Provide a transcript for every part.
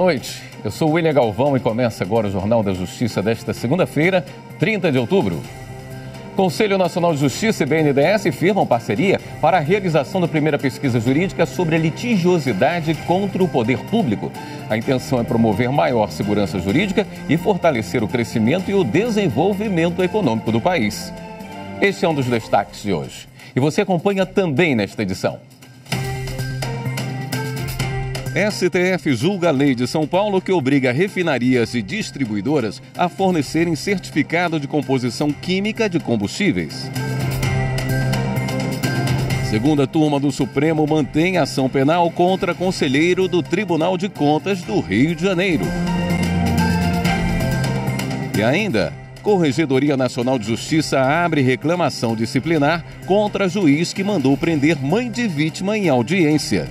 noite, eu sou William Galvão e começa agora o Jornal da Justiça desta segunda-feira, 30 de outubro. Conselho Nacional de Justiça e BNDES firmam parceria para a realização da primeira pesquisa jurídica sobre a litigiosidade contra o poder público. A intenção é promover maior segurança jurídica e fortalecer o crescimento e o desenvolvimento econômico do país. Este é um dos destaques de hoje. E você acompanha também nesta edição. STF julga a lei de São Paulo que obriga refinarias e distribuidoras a fornecerem certificado de composição química de combustíveis. Segunda turma do Supremo mantém ação penal contra conselheiro do Tribunal de Contas do Rio de Janeiro. E ainda, Corregedoria Nacional de Justiça abre reclamação disciplinar contra juiz que mandou prender mãe de vítima em audiência.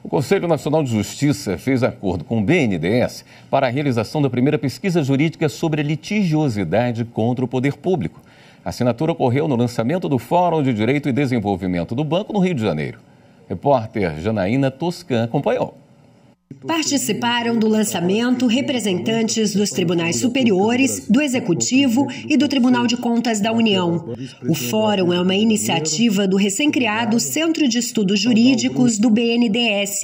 O Conselho Nacional de Justiça fez acordo com o BNDES para a realização da primeira pesquisa jurídica sobre a litigiosidade contra o poder público. A assinatura ocorreu no lançamento do Fórum de Direito e Desenvolvimento do Banco no Rio de Janeiro. Repórter Janaína Toscan acompanhou. Participaram do lançamento representantes dos tribunais superiores, do Executivo e do Tribunal de Contas da União. O fórum é uma iniciativa do recém-criado Centro de Estudos Jurídicos do BNDES,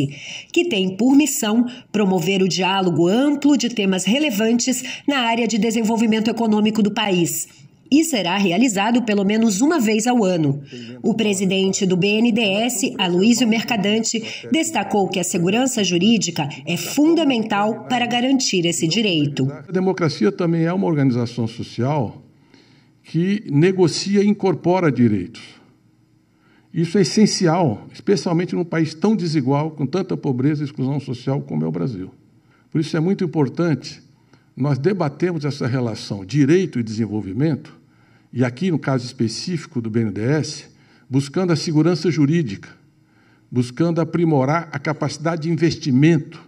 que tem por missão promover o diálogo amplo de temas relevantes na área de desenvolvimento econômico do país. E será realizado pelo menos uma vez ao ano. O presidente do BNDES, Aloysio Mercadante, destacou que a segurança jurídica é fundamental para garantir esse direito. A democracia também é uma organização social que negocia e incorpora direitos. Isso é essencial, especialmente num país tão desigual, com tanta pobreza e exclusão social como é o Brasil. Por isso é muito importante nós debatemos essa relação direito e desenvolvimento, e aqui no caso específico do BNDES, buscando a segurança jurídica, buscando aprimorar a capacidade de investimento,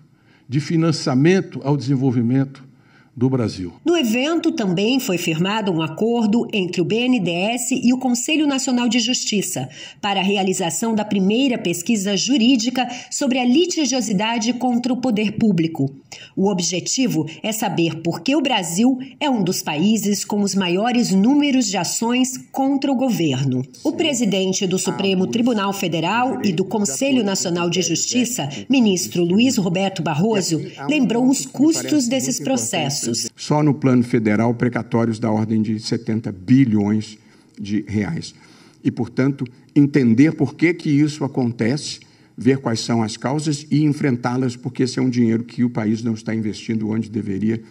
de financiamento ao desenvolvimento do Brasil. No evento também foi firmado um acordo entre o BNDES e o Conselho Nacional de Justiça para a realização da primeira pesquisa jurídica sobre a litigiosidade contra o poder público. O objetivo é saber por que o Brasil é um dos países com os maiores números de ações contra o governo. O presidente do Supremo Tribunal Federal e do Conselho Nacional de Justiça, ministro Luiz Roberto Barroso, lembrou os custos desses processos. Só no plano federal, precatórios da ordem de 70 bilhões de reais. E, portanto, entender por que isso acontece, ver quais são as causas e enfrentá-las, porque esse é um dinheiro que o país não está investindo onde deveria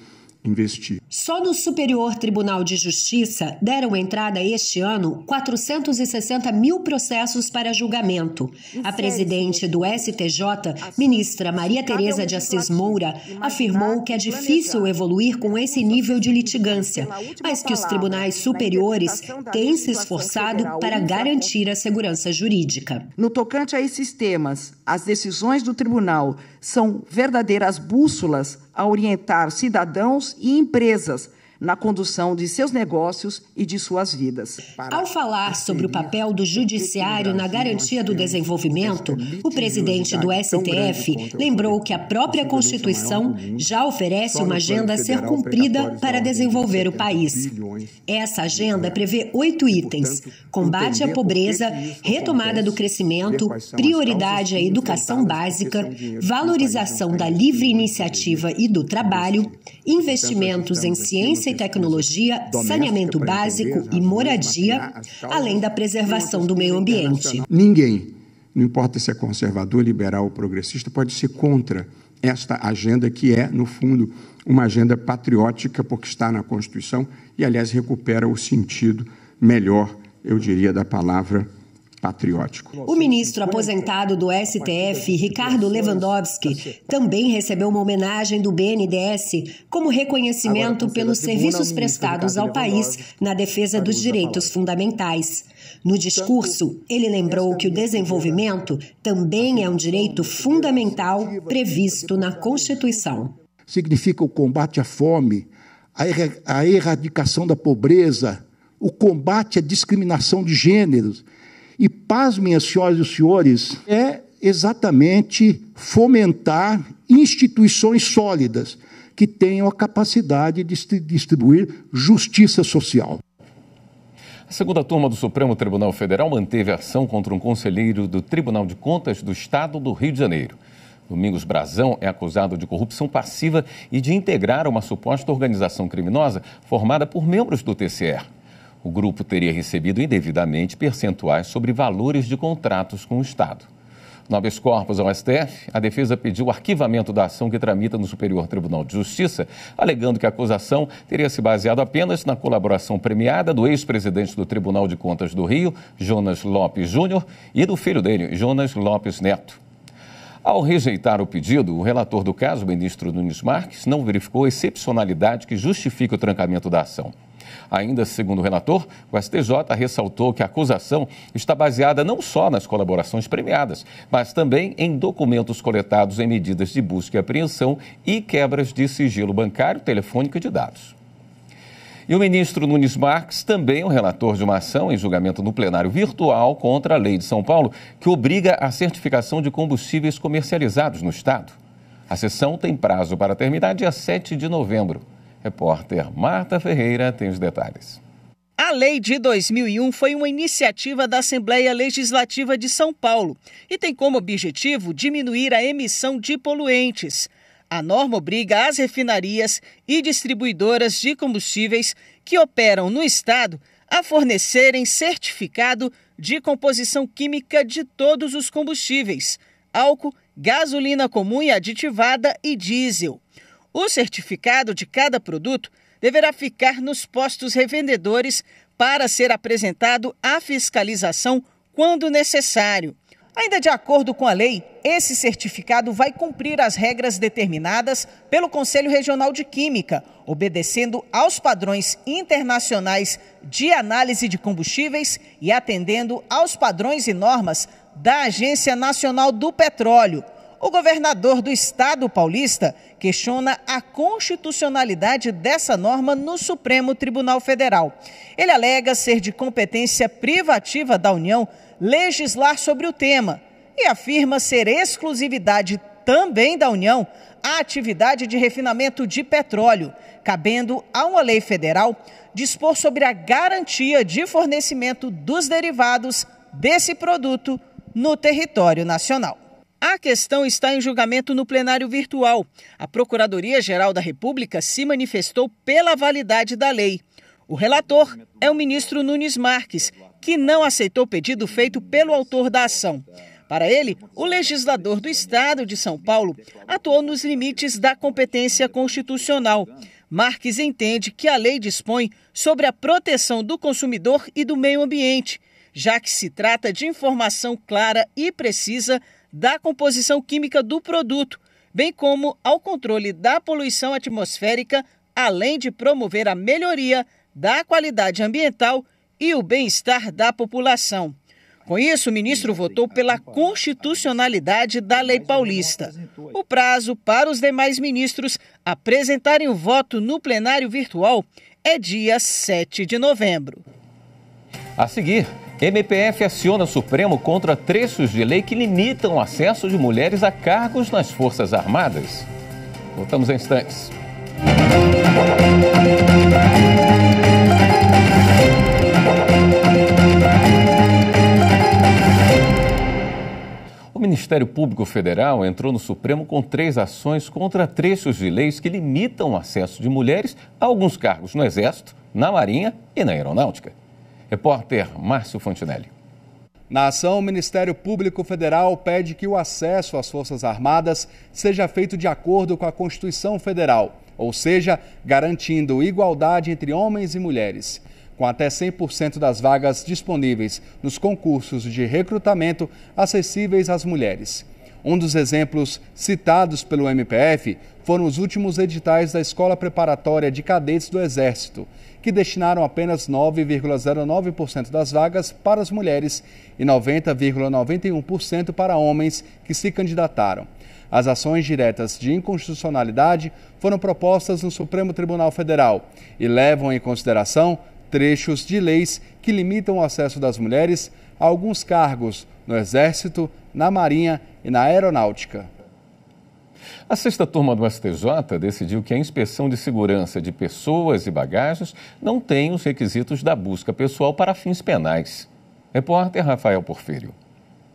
investir. Só no Superior Tribunal de Justiça deram entrada este ano 460 mil processos para julgamento. A presidente do STJ, ministra Maria Tereza de Assis Moura, afirmou que é difícil evoluir com esse nível de litigância, mas que os tribunais superiores têm se esforçado para garantir a segurança jurídica. No tocante a esses temas, as decisões do tribunal são verdadeiras bússolas a orientar cidadãos e empresas na condução de seus negócios e de suas vidas. Ao falar sobre o papel do judiciário na garantia do desenvolvimento, o presidente do STF lembrou que a própria Constituição já oferece uma agenda a ser cumprida para desenvolver o país. Essa agenda prevê 8 itens: combate à pobreza, retomada do crescimento, prioridade à educação básica, valorização da livre iniciativa e do trabalho, investimentos em ciência e tecnologia, saneamento básico e moradia, além da preservação do meio ambiente. Ninguém, não importa se é conservador, liberal ou progressista, pode ser contra esta agenda que é, no fundo, uma agenda patriótica, porque está na Constituição e, aliás, recupera o sentido melhor, eu diria, da palavra patriótico. O ministro aposentado do STF, Ricardo Lewandowski, também recebeu uma homenagem do BNDES como reconhecimento pelos serviços prestados ao país na defesa dos direitos fundamentais. No discurso, ele lembrou que o desenvolvimento também é um direito fundamental previsto na Constituição. Significa o combate à fome, a erradicação da pobreza, o combate à discriminação de gêneros E, pasmem, as senhoras e os senhores, é exatamente fomentar instituições sólidas que tenham a capacidade de distribuir justiça social. A segunda turma do Supremo Tribunal Federal manteve ação contra um conselheiro do Tribunal de Contas do Estado do Rio de Janeiro. Domingos Brazão é acusado de corrupção passiva e de integrar uma suposta organização criminosa formada por membros do TCE. O grupo teria recebido indevidamente percentuais sobre valores de contratos com o Estado. No habeas corpus ao STF, a defesa pediu o arquivamento da ação que tramita no Superior Tribunal de Justiça, alegando que a acusação teria se baseado apenas na colaboração premiada do ex-presidente do Tribunal de Contas do Rio, Jonas Lopes Júnior, e do filho dele, Jonas Lopes Neto. Ao rejeitar o pedido, o relator do caso, o ministro Nunes Marques, não verificou a excepcionalidade que justifica o trancamento da ação. Ainda segundo o relator, o STJ ressaltou que a acusação está baseada não só nas colaborações premiadas, mas também em documentos coletados em medidas de busca e apreensão e quebras de sigilo bancário, telefônico e de dados. E o ministro Nunes Marques também é o relator de uma ação em julgamento no plenário virtual contra a lei de São Paulo, que obriga a certificação de combustíveis comercializados no Estado. A sessão tem prazo para terminar dia 7 de novembro. Repórter Marta Ferreira tem os detalhes. A lei de 2001 foi uma iniciativa da Assembleia Legislativa de São Paulo e tem como objetivo diminuir a emissão de poluentes. A norma obriga as refinarias e distribuidoras de combustíveis que operam no Estado a fornecerem certificado de composição química de todos os combustíveis: álcool, gasolina comum e aditivada e diesel. O certificado de cada produto deverá ficar nos postos revendedores para ser apresentado à fiscalização quando necessário. Ainda de acordo com a lei, esse certificado vai cumprir as regras determinadas pelo Conselho Regional de Química, obedecendo aos padrões internacionais de análise de combustíveis e atendendo aos padrões e normas da Agência Nacional do Petróleo. O governador do Estado paulista questiona a constitucionalidade dessa norma no Supremo Tribunal Federal. Ele alega ser de competência privativa da União legislar sobre o tema e afirma ser exclusividade também da União a atividade de refinamento de petróleo, cabendo a uma lei federal dispor sobre a garantia de fornecimento dos derivados desse produto no território nacional. A questão está em julgamento no plenário virtual. A Procuradoria-Geral da República se manifestou pela validade da lei. O relator é o ministro Nunes Marques, que não aceitou o pedido feito pelo autor da ação. Para ele, o legislador do Estado de São Paulo atuou nos limites da competência constitucional. Marques entende que a lei dispõe sobre a proteção do consumidor e do meio ambiente, já que se trata de informação clara e precisa da composição química do produto, bem como ao controle da poluição atmosférica, além de promover a melhoria da qualidade ambiental e o bem-estar da população. Com isso, o ministro votou pela constitucionalidade da lei paulista. O prazo para os demais ministros apresentarem o voto no plenário virtual é dia 7 de novembro. A seguir, MPF aciona o Supremo contra trechos de lei que limitam o acesso de mulheres a cargos nas Forças Armadas. Voltamos em instantes. O Ministério Público Federal entrou no Supremo com 3 ações contra trechos de leis que limitam o acesso de mulheres a alguns cargos no Exército, na Marinha e na Aeronáutica. Repórter Márcio Fontinelli. Na ação, o Ministério Público Federal pede que o acesso às Forças Armadas seja feito de acordo com a Constituição Federal, ou seja, garantindo igualdade entre homens e mulheres, com até 100% das vagas disponíveis nos concursos de recrutamento acessíveis às mulheres. Um dos exemplos citados pelo MPF foram os últimos editais da Escola Preparatória de Cadetes do Exército, que destinaram apenas 9,09% das vagas para as mulheres e 90,91% para homens que se candidataram. As ações diretas de inconstitucionalidade foram propostas no Supremo Tribunal Federal e levam em consideração trechos de leis que limitam o acesso das mulheres a alguns cargos no Exército, na Marinha e na Aeronáutica. A sexta turma do STJ decidiu que a inspeção de segurança de pessoas e bagagens não tem os requisitos da busca pessoal para fins penais. Repórter Rafael Porfírio.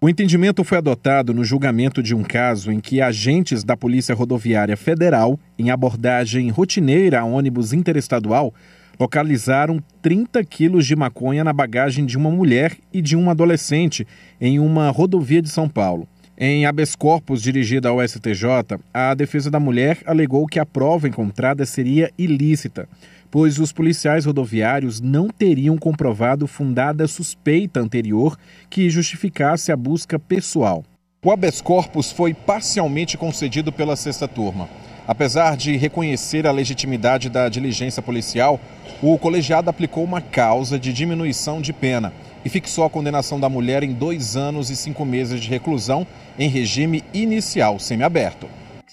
O entendimento foi adotado no julgamento de um caso em que agentes da Polícia Rodoviária Federal, em abordagem rotineira a ônibus interestadual, localizaram 30 quilos de maconha na bagagem de uma mulher e de um adolescente em uma rodovia de São Paulo. Em habeas corpus dirigida ao STJ, a defesa da mulher alegou que a prova encontrada seria ilícita, pois os policiais rodoviários não teriam comprovado fundada suspeita anterior que justificasse a busca pessoal. O habeas corpus foi parcialmente concedido pela sexta turma. Apesar de reconhecer a legitimidade da diligência policial, o colegiado aplicou uma causa de diminuição de pena e fixou a condenação da mulher em 2 anos e 5 meses de reclusão em regime inicial semiaberto.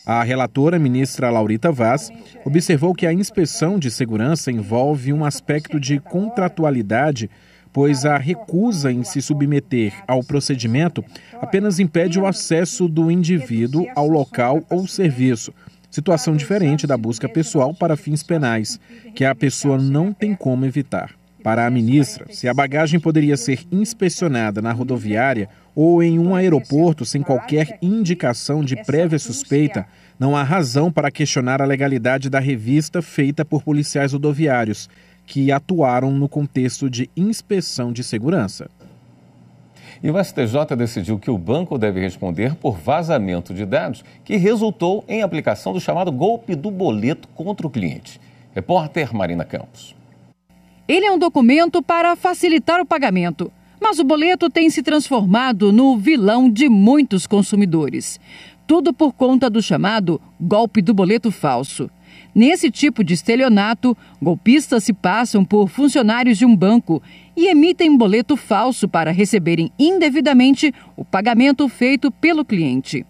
A relatora, ministra Laurita Vaz, observou que a inspeção de segurança envolve um aspecto de contratualidade, pois a recusa em se submeter ao procedimento apenas impede o acesso do indivíduo ao local ou serviço, situação diferente da busca pessoal para fins penais, que a pessoa não tem como evitar. Para a ministra, se a bagagem poderia ser inspecionada na rodoviária ou em um aeroporto sem qualquer indicação de prévia suspeita, não há razão para questionar a legalidade da revista feita por policiais rodoviários, que atuaram no contexto de inspeção de segurança. E o STJ decidiu que o banco deve responder por vazamento de dados que resultou em aplicação do chamado golpe do boleto contra o cliente. Repórter Marina Campos. Ele é um documento para facilitar o pagamento, mas o boleto tem se transformado no vilão de muitos consumidores. Tudo por conta do chamado golpe do boleto falso. Nesse tipo de estelionato, golpistas se passam por funcionários de um banco e emitem boleto falso para receberem indevidamente o pagamento feito pelo cliente.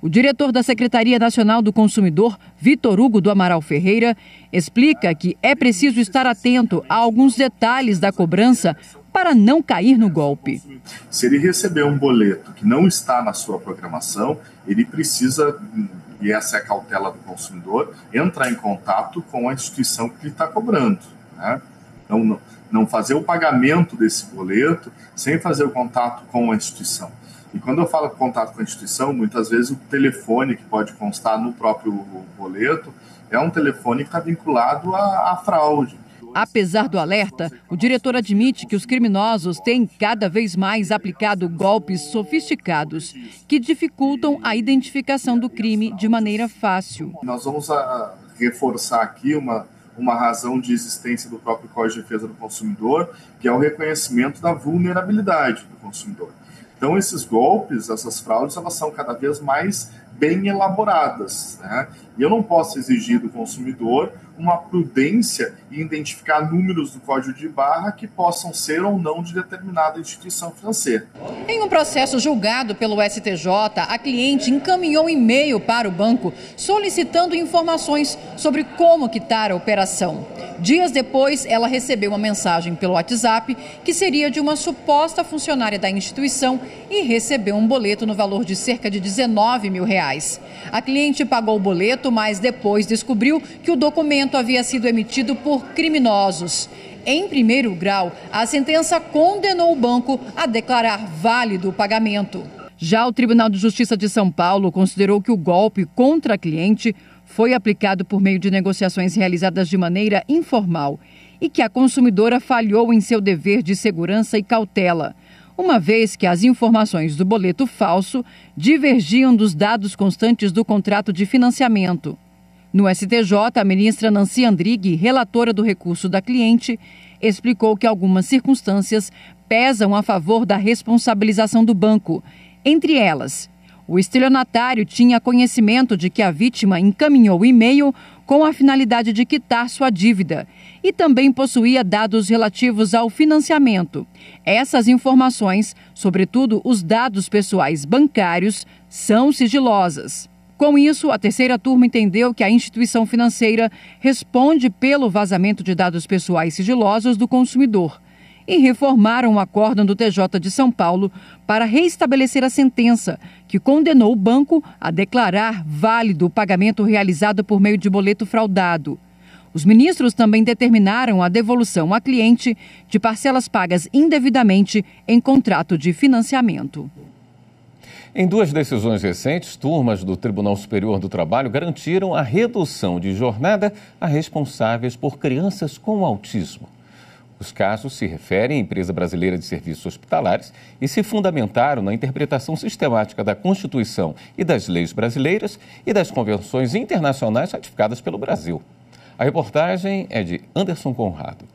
O diretor da Secretaria Nacional do Consumidor, Vitor Hugo do Amaral Ferreira, explica que é preciso estar atento a alguns detalhes da cobrança para não cair no golpe. Se ele receber um boleto que não está na sua programação, ele precisa, e essa é a cautela do consumidor, entrar em contato com a instituição que ele está cobrando, né? Não fazer o pagamento desse boleto sem fazer o contato com a instituição. E quando eu falo contato com a instituição, muitas vezes o telefone que pode constar no próprio boleto é um telefone que está vinculado à fraude. Apesar do alerta, o diretor admite que os criminosos têm cada vez mais aplicado golpes sofisticados que dificultam a identificação do crime de maneira fácil. Nós vamos reforçar aqui uma razão de existência do próprio Código de Defesa do Consumidor, que é o reconhecimento da vulnerabilidade do consumidor. Então, esses golpes, essas fraudes, elas são cada vez mais bem elaboradas, né? E eu não posso exigir do consumidor uma prudência em identificar números do código de barra que possam ser ou não de determinada instituição financeira. Em um processo julgado pelo STJ, a cliente encaminhou um e-mail para o banco solicitando informações sobre como quitar a operação. Dias depois, ela recebeu uma mensagem pelo WhatsApp que seria de uma suposta funcionária da instituição e recebeu um boleto no valor de cerca de R$19 mil. A cliente pagou o boleto, mas depois descobriu que o documento havia sido emitido por criminosos. Em primeiro grau, a sentença condenou o banco a declarar válido o pagamento. Já o Tribunal de Justiça de São Paulo considerou que o golpe contra a cliente foi aplicado por meio de negociações realizadas de maneira informal e que a consumidora falhou em seu dever de segurança e cautela, uma vez que as informações do boleto falso divergiam dos dados constantes do contrato de financiamento. No STJ, a ministra Nancy Andrighi, relatora do recurso da cliente, explicou que algumas circunstâncias pesam a favor da responsabilização do banco. Entre elas, o estelionatário tinha conhecimento de que a vítima encaminhou o e-mail com a finalidade de quitar sua dívida e também possuía dados relativos ao financiamento. Essas informações, sobretudo os dados pessoais bancários, são sigilosas. Com isso, a terceira turma entendeu que a instituição financeira responde pelo vazamento de dados pessoais sigilosos do consumidor e reformaram o acórdão do TJ de São Paulo para reestabelecer a sentença, que condenou o banco a declarar válido o pagamento realizado por meio de boleto fraudado. Os ministros também determinaram a devolução à cliente de parcelas pagas indevidamente em contrato de financiamento. Em duas decisões recentes, turmas do Tribunal Superior do Trabalho garantiram a redução de jornada a responsáveis por crianças com autismo. Os casos se referem à Empresa Brasileira de Serviços Hospitalares e se fundamentaram na interpretação sistemática da Constituição e das leis brasileiras e das convenções internacionais ratificadas pelo Brasil. A reportagem é de Anderson Conrado.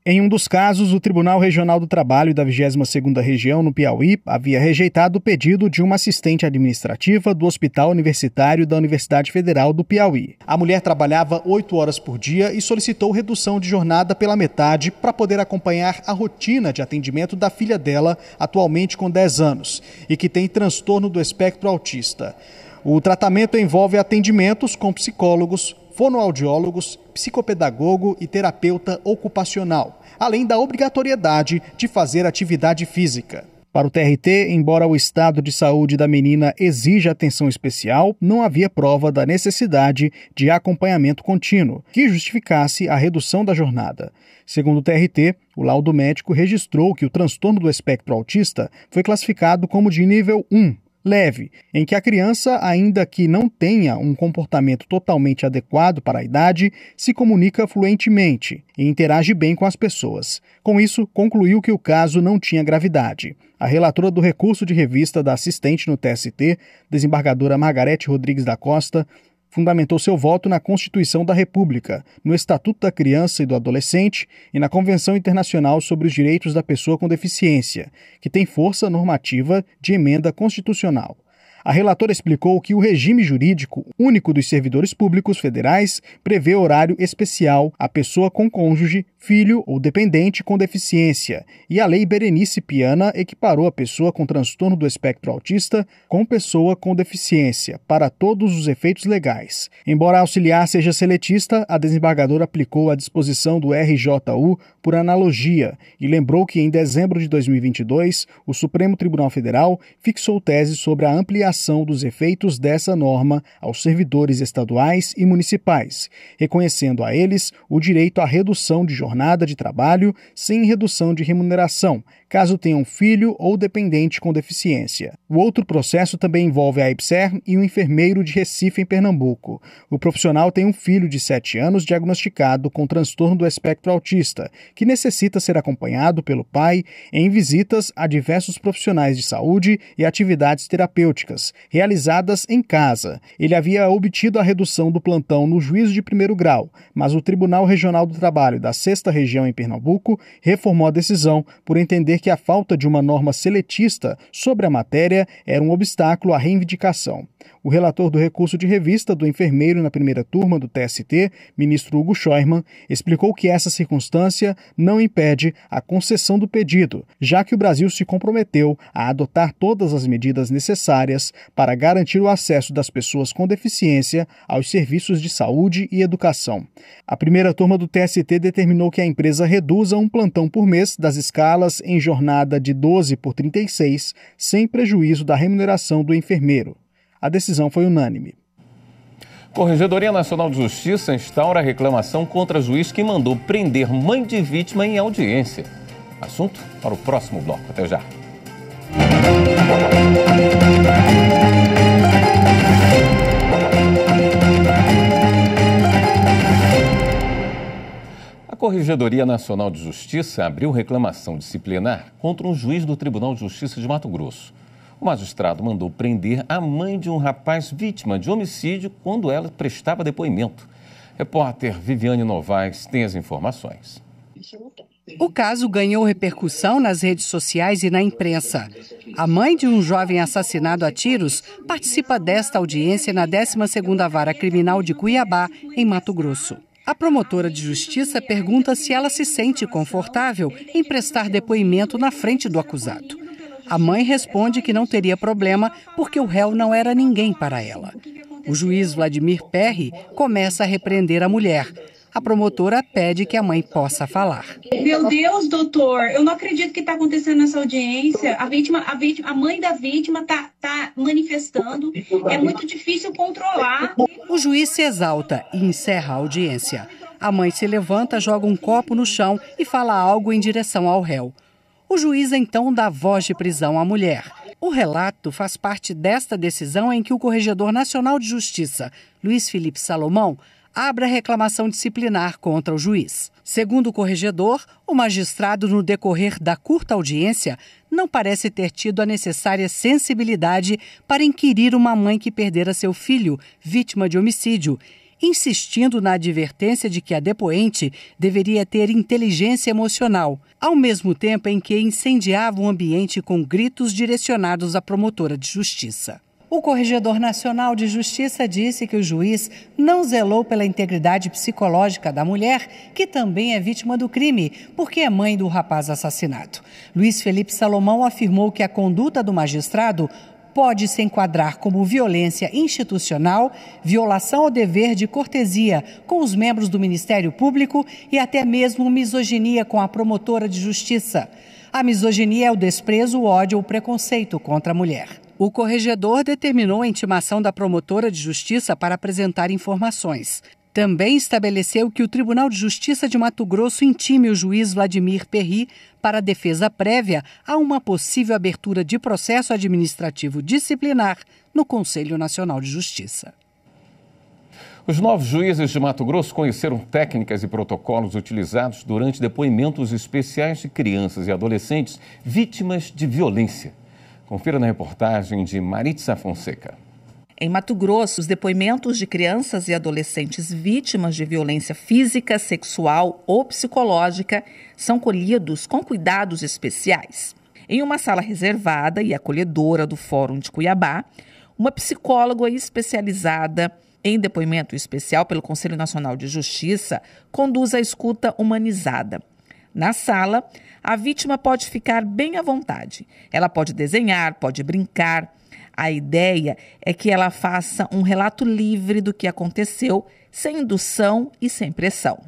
Em um dos casos, o Tribunal Regional do Trabalho da 22ª Região, no Piauí, havia rejeitado o pedido de uma assistente administrativa do Hospital Universitário da Universidade Federal do Piauí. A mulher trabalhava 8 horas por dia e solicitou redução de jornada pela metade para poder acompanhar a rotina de atendimento da filha dela, atualmente com 10 anos, e que tem transtorno do espectro autista. O tratamento envolve atendimentos com psicólogos, fonoaudiólogos, psicopedagogo e terapeuta ocupacional, além da obrigatoriedade de fazer atividade física. Para o TRT, embora o estado de saúde da menina exija atenção especial, não havia prova da necessidade de acompanhamento contínuo, que justificasse a redução da jornada. Segundo o TRT, o laudo médico registrou que o transtorno do espectro autista foi classificado como de nível 1, leve, em que a criança, ainda que não tenha um comportamento totalmente adequado para a idade, se comunica fluentemente e interage bem com as pessoas. Com isso, concluiu que o caso não tinha gravidade. A relatora do recurso de revista da assistente no TST, desembargadora Margarete Rodrigues da Costa, fundamentou seu voto na Constituição da República, no Estatuto da Criança e do Adolescente e na Convenção Internacional sobre os Direitos da Pessoa com Deficiência, que tem força normativa de emenda constitucional. A relatora explicou que o regime jurídico único dos servidores públicos federais prevê horário especial à pessoa com cônjuge, filho ou dependente com deficiência, e a Lei Berenice Piana equiparou a pessoa com transtorno do espectro autista com pessoa com deficiência, para todos os efeitos legais. Embora a auxiliar seja seletista, a desembargadora aplicou a disposição do RJU por analogia e lembrou que em dezembro de 2022, o Supremo Tribunal Federal fixou tese sobre a ampliação dos efeitos dessa norma aos servidores estaduais e municipais, reconhecendo a eles o direito à redução de jornada de trabalho sem redução de remuneração, caso tenham filho ou dependente com deficiência. O outro processo também envolve a IBSER e um enfermeiro de Recife, em Pernambuco. O profissional tem um filho de 7 anos diagnosticado com transtorno do espectro autista, que necessita ser acompanhado pelo pai em visitas a diversos profissionais de saúde e atividades terapêuticas, realizadas em casa. Ele havia obtido a redução do plantão no juízo de primeiro grau, mas o Tribunal Regional do Trabalho da 6ª Região em Pernambuco reformou a decisão por entender que a falta de uma norma seletista sobre a matéria era um obstáculo à reivindicação. O relator do recurso de revista do enfermeiro na primeira turma do TST, ministro Hugo Scheuermann, explicou que essa circunstância não impede a concessão do pedido, já que o Brasil se comprometeu a adotar todas as medidas necessárias para garantir o acesso das pessoas com deficiência aos serviços de saúde e educação. A primeira turma do TST determinou que a empresa reduza um plantão por mês das escalas em jornada de 12 por 36, sem prejuízo da remuneração do enfermeiro. A decisão foi unânime. Corregedoria Nacional de Justiça instaura reclamação contra juiz que mandou prender mãe de vítima em audiência. Assunto para o próximo bloco. Até já. A Corregedoria Nacional de Justiça abriu reclamação disciplinar contra um juiz do Tribunal de Justiça de Mato Grosso. O magistrado mandou prender a mãe de um rapaz vítima de homicídio quando ela prestava depoimento. Repórter Viviane Novaes tem as informações. O caso ganhou repercussão nas redes sociais e na imprensa. A mãe de um jovem assassinado a tiros participa desta audiência na 12ª Vara Criminal de Cuiabá, em Mato Grosso. A promotora de justiça pergunta se ela se sente confortável em prestar depoimento na frente do acusado. A mãe responde que não teria problema porque o réu não era ninguém para ela. O juiz Vladimir Perry começa a repreender a mulher. A promotora pede que a mãe possa falar. Meu Deus, doutor, eu não acredito que está acontecendo nessa audiência. A mãe da vítima está manifestando. É muito difícil controlar. O juiz se exalta e encerra a audiência. A mãe se levanta, joga um copo no chão e fala algo em direção ao réu. O juiz então dá voz de prisão à mulher. O relato faz parte desta decisão em que o Corregedor Nacional de Justiça, Luiz Felipe Salomão, abre a reclamação disciplinar contra o juiz. Segundo o corregedor, o magistrado, no decorrer da curta audiência, não parece ter tido a necessária sensibilidade para inquirir uma mãe que perdera seu filho, vítima de homicídio, insistindo na advertência de que a depoente deveria ter inteligência emocional, ao mesmo tempo em que incendiava o ambiente com gritos direcionados à promotora de justiça. O Corregedor Nacional de Justiça disse que o juiz não zelou pela integridade psicológica da mulher, que também é vítima do crime, porque é mãe do rapaz assassinado. Luiz Felipe Salomão afirmou que a conduta do magistrado pode se enquadrar como violência institucional, violação ao dever de cortesia com os membros do Ministério Público e até mesmo misoginia com a promotora de justiça. A misoginia é o desprezo, o ódio ou o preconceito contra a mulher. O corregedor determinou a intimação da promotora de justiça para apresentar informações. Também estabeleceu que o Tribunal de Justiça de Mato Grosso intime o juiz Vladimir Perry para a defesa prévia a uma possível abertura de processo administrativo disciplinar no Conselho Nacional de Justiça. Os novos juízes de Mato Grosso conheceram técnicas e protocolos utilizados durante depoimentos especiais de crianças e adolescentes vítimas de violência. Confira na reportagem de Maritza Fonseca. Em Mato Grosso, os depoimentos de crianças e adolescentes vítimas de violência física, sexual ou psicológica são colhidos com cuidados especiais. Em uma sala reservada e acolhedora do Fórum de Cuiabá, uma psicóloga especializada em depoimento especial pelo Conselho Nacional de Justiça conduz a escuta humanizada. Na sala, a vítima pode ficar bem à vontade. Ela pode desenhar, pode brincar. A ideia é que ela faça um relato livre do que aconteceu, sem indução e sem pressão.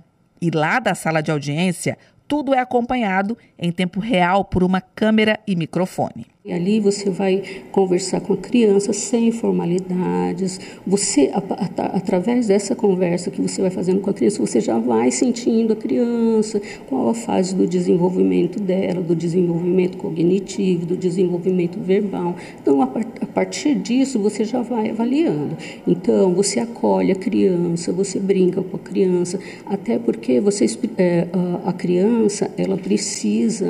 E lá da sala de audiência, tudo é acompanhado em tempo real por uma câmera e microfone. E ali você vai conversar com a criança sem formalidades. Você, através dessa conversa que você vai fazendo com a criança, você já vai sentindo a criança, qual a fase do desenvolvimento dela, do desenvolvimento cognitivo, do desenvolvimento verbal. Então, a partir disso, você já vai avaliando. Então, você acolhe a criança, você brinca com a criança, até porque a criança ela precisa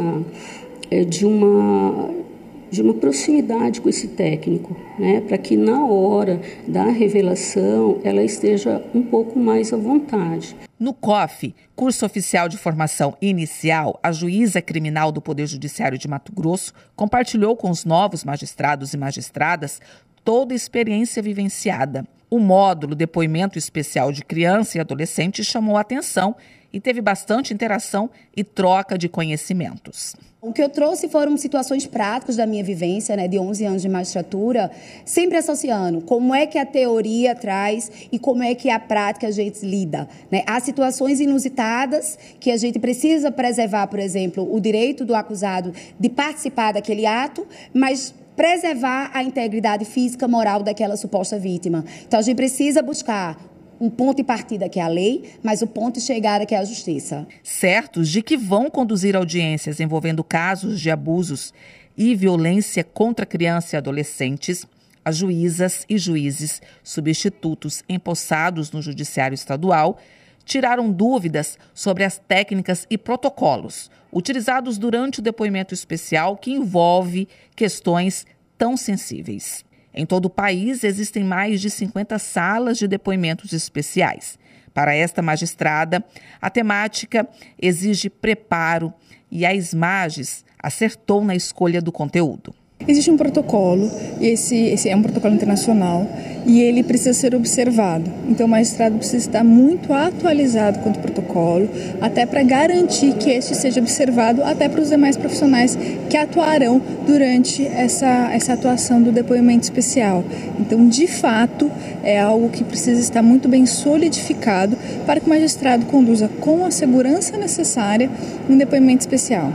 de uma proximidade com esse técnico, né? Para que na hora da revelação ela esteja um pouco mais à vontade. No COF, Curso Oficial de Formação Inicial, a juíza criminal do Poder Judiciário de Mato Grosso compartilhou com os novos magistrados e magistradas toda a experiência vivenciada. O módulo Depoimento Especial de Criança e Adolescente chamou a atenção e teve bastante interação e troca de conhecimentos. O que eu trouxe foram situações práticas da minha vivência, de 11 anos de magistratura, sempre associando como é que a teoria traz e como é que a prática a gente lida. Há situações inusitadas que a gente precisa preservar, por exemplo, o direito do acusado de participar daquele ato, mas preservar a integridade física, moral daquela suposta vítima. Então, a gente precisa buscar um ponto de partida que é a lei, mas o ponto de chegada que é a justiça. Certos de que vão conduzir audiências envolvendo casos de abusos e violência contra crianças e adolescentes, as juízas e juízes substitutos empossados no Judiciário Estadual tiraram dúvidas sobre as técnicas e protocolos utilizados durante o depoimento especial que envolve questões tão sensíveis. Em todo o país, existem mais de 50 salas de depoimentos especiais. Para esta magistrada, a temática exige preparo e a SMAGES acertou na escolha do conteúdo. Existe um protocolo, esse é um protocolo internacional, e ele precisa ser observado. Então o magistrado precisa estar muito atualizado quanto ao protocolo, até para garantir que este seja observado até para os demais profissionais que atuarão durante essa atuação do depoimento especial. Então, de fato, é algo que precisa estar muito bem solidificado para que o magistrado conduza com a segurança necessária um depoimento especial.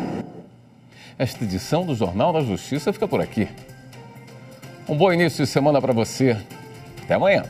Esta edição do Jornal da Justiça fica por aqui. Um bom início de semana para você. Até amanhã.